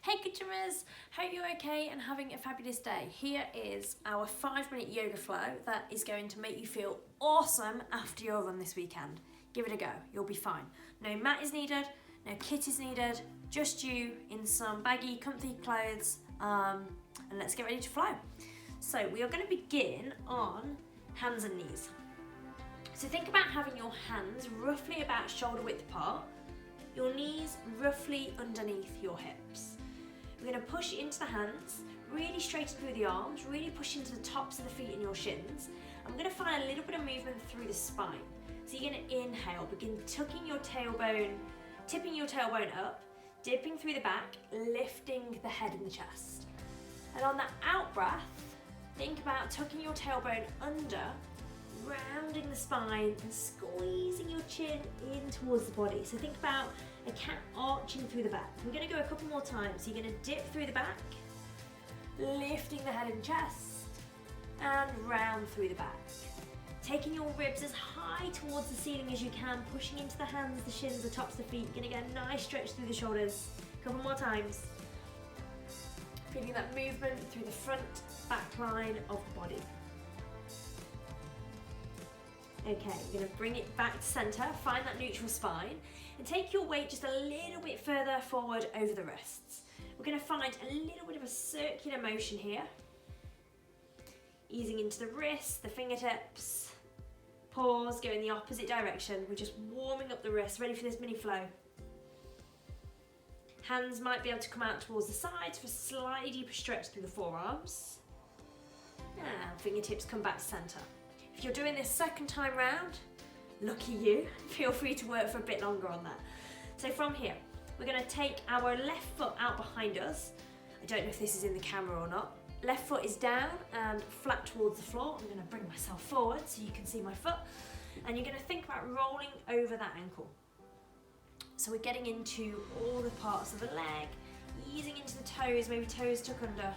Hey Goodgymers, hope you're okay and having a fabulous day. Here is our 5-minute yoga flow that is going to make you feel awesome after your run this weekend. Give it a go, you'll be fine. No mat is needed, no kit is needed, just you in some baggy, comfy clothes, and let's get ready to flow. So we are going to begin on hands and knees. So think about having your hands roughly about shoulder width apart, your knees roughly underneath your hips. We're going to push into the hands, really straighten through the arms, really push into the tops of the feet and your shins. And we're going to find a little bit of movement through the spine. So you're going to inhale, begin tucking your tailbone, tipping your tailbone up, dipping through the back, lifting the head and the chest. And on that out breath, think about tucking your tailbone under, rounding the spine and squeezing your chin in towards the body. So think about a cat arching through the back. We're going to go a couple more times. So you're going to dip through the back, lifting the head and chest, and round through the back. Taking your ribs as high towards the ceiling as you can, pushing into the hands, the shins, the tops of the feet. You're going to get a nice stretch through the shoulders. A couple more times. Feeling that movement through the front, back line of the body. Okay, you're going to bring it back to centre, find that neutral spine, and take your weight just a little bit further forward over the wrists. We're going to find a little bit of a circular motion here. Easing into the wrists, the fingertips. Pause, go in the opposite direction. We're just warming up the wrists, ready for this mini flow. Hands might be able to come out towards the sides for a slightly deeper stretch through the forearms. And fingertips come back to centre. If you're doing this second time round, lucky you, feel free to work for a bit longer on that. So from here, we're going to take our left foot out behind us. I don't know if this is in the camera or not. Left foot is down and flat towards the floor. I'm going to bring myself forward so you can see my foot. And you're going to think about rolling over that ankle. So we're getting into all the parts of the leg, easing into the toes, maybe toes tuck under.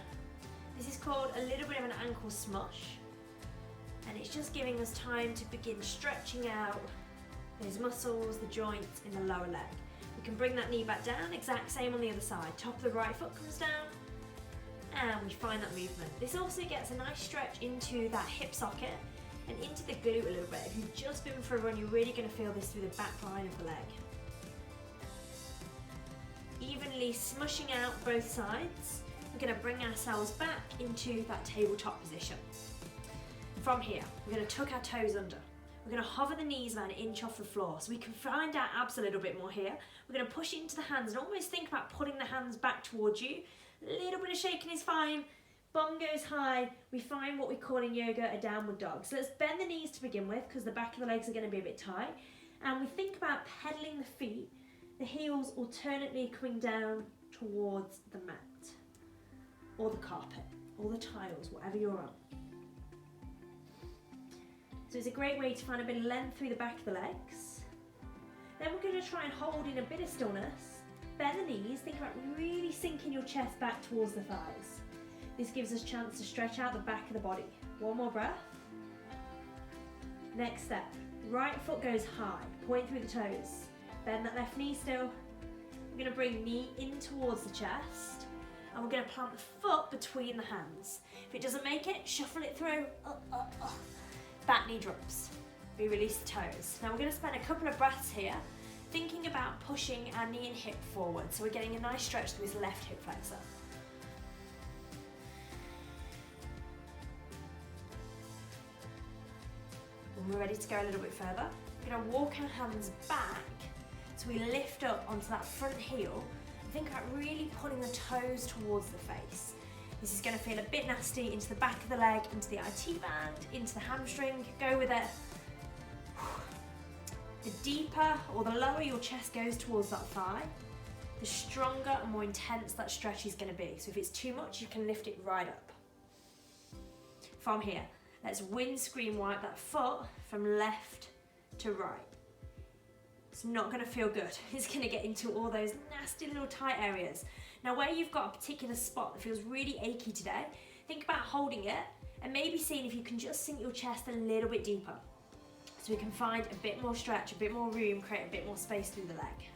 This is called a little bit of an ankle smush. And it's just giving us time to begin stretching out those muscles, the joints in the lower leg. We can bring that knee back down, exact same on the other side. Top of the right foot comes down, and we find that movement. This also gets a nice stretch into that hip socket and into the glute a little bit. If you've just been for a run, you're really going to feel this through the back line of the leg. Evenly smushing out both sides, we're going to bring ourselves back into that tabletop position. From here, we're going to tuck our toes under. We're going to hover the knees about an inch off the floor so we can find our abs a little bit more here. We're going to push into the hands and almost think about pulling the hands back towards you. A little bit of shaking is fine. Bum goes high. We find what we call in yoga a downward dog. So let's bend the knees to begin with because the back of the legs are going to be a bit tight. And we think about pedaling the feet, the heels alternately coming down towards the mat or the carpet or the tiles, whatever you're on. So it's a great way to find a bit of length through the back of the legs. Then we're going to try and hold in a bit of stillness. Bend the knees, think about really sinking your chest back towards the thighs. This gives us a chance to stretch out the back of the body. One more breath. Next step, right foot goes high, point through the toes. Bend that left knee still. We're going to bring knee in towards the chest. And we're going to plant the foot between the hands. If it doesn't make it, shuffle it through. Back knee drops. We release the toes. Now we're going to spend a couple of breaths here thinking about pushing our knee and hip forward. So we're getting a nice stretch through this left hip flexor. When we're ready to go a little bit further, we're going to walk our hands back so we lift up onto that front heel and think about really pulling the toes towards the face. This is going to feel a bit nasty into the back of the leg, into the IT band, into the hamstring. Go with it. The deeper or the lower your chest goes towards that thigh, the stronger and more intense that stretch is going to be. So if it's too much, you can lift it right up. From here, let's windscreen wipe that foot from left to right. It's not going to feel good. It's going to get into all those nasty little tight areas. Now where you've got a particular spot that feels really achy today, think about holding it and maybe seeing if you can just sink your chest a little bit deeper. So we can find a bit more stretch, a bit more room, create a bit more space through the leg.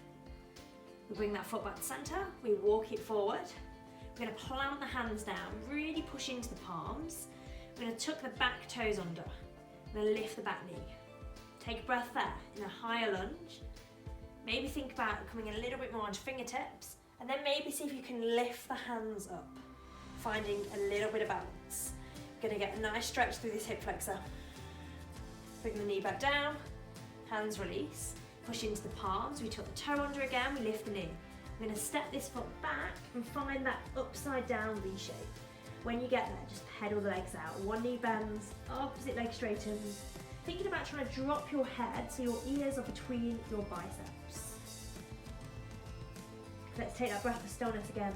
We bring that foot back to centre, we walk it forward. We're going to plant the hands down, really push into the palms. We're going to tuck the back toes under. We're going to lift the back knee. Take a breath there in a higher lunge. Maybe think about coming a little bit more onto fingertips, and then maybe see if you can lift the hands up, finding a little bit of balance. We're going to get a nice stretch through this hip flexor. Bring the knee back down, hands release, push into the palms, we tuck the toe under again, we lift the knee. We're going to step this foot back and find that upside down V shape. When you get there, just pedal the legs out. One knee bends, opposite leg straightens. Thinking about trying to drop your head so your ears are between your biceps. Let's take that breath of stillness again.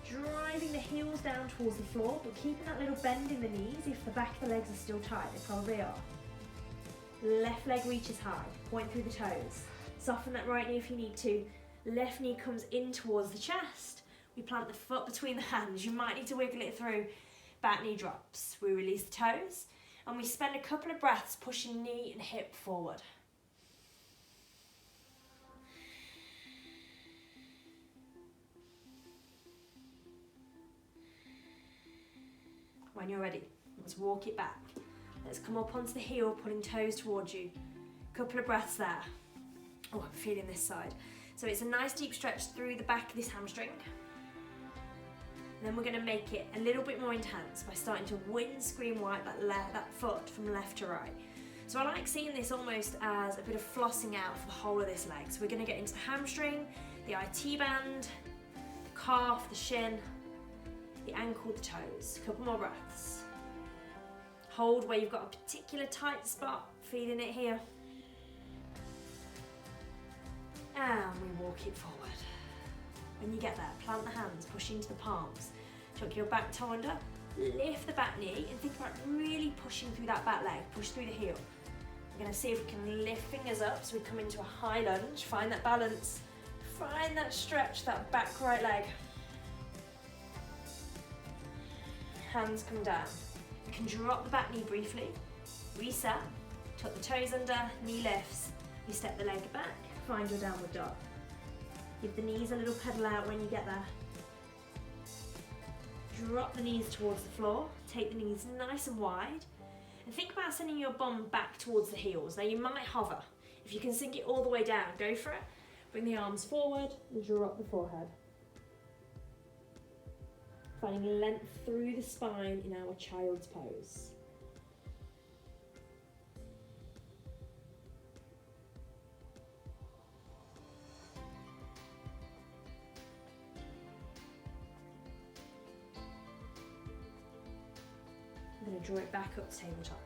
Driving the heels down towards the floor, but keeping that little bend in the knees if the back of the legs are still tight, they probably are. Left leg reaches high, point through the toes. Soften that right knee if you need to. Left knee comes in towards the chest. We plant the foot between the hands. You might need to wiggle it through. Back knee drops. We release the toes and we spend a couple of breaths pushing knee and hip forward. When you're ready, let's walk it back. Let's come up onto the heel, pulling toes towards you. Couple of breaths there. Oh, I'm feeling this side. So it's a nice deep stretch through the back of this hamstring. And then we're going to make it a little bit more intense by starting to windscreen wipe that foot from left to right. So I like seeing this almost as a bit of flossing out for the whole of this leg. So we're going to get into the hamstring, the IT band, the calf, the shin, the ankle, the toes. A couple more breaths. Hold where you've got a particular tight spot, feeling it here. And we walk it forward. When you get there, plant the hands, push into the palms. Tuck your back toe under, lift the back knee, and think about really pushing through that back leg. Push through the heel. We're going to see if we can lift fingers up so we come into a high lunge. Find that balance. Find that stretch, that back right leg. Hands come down. You can drop the back knee briefly. Reset. Tuck the toes under, knee lifts. You step the leg back. Find your downward dog. Give the knees a little pedal out when you get there. Drop the knees towards the floor. Take the knees nice and wide. And think about sending your bum back towards the heels. Now you might hover. If you can sink it all the way down, go for it. Bring the arms forward and drop the forehead. Finding length through the spine in our child's pose. I'm going to draw it back up to tabletop.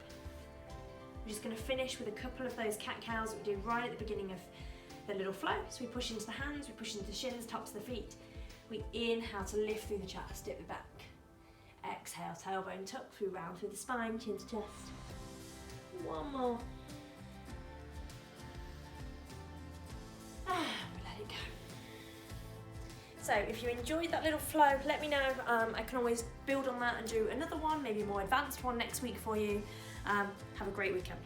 We're just going to finish with a couple of those cat-cows that we did right at the beginning of the little flow. So we push into the hands, we push into the shins, tops of the feet. We inhale to lift through the chest, dip it back. Exhale, tailbone tuck, we round through the spine, chin to chest. One more. And we let it go. So if you enjoyed that little flow, let me know. I can always build on that and do another one, maybe a more advanced one next week for you. Have a great weekend.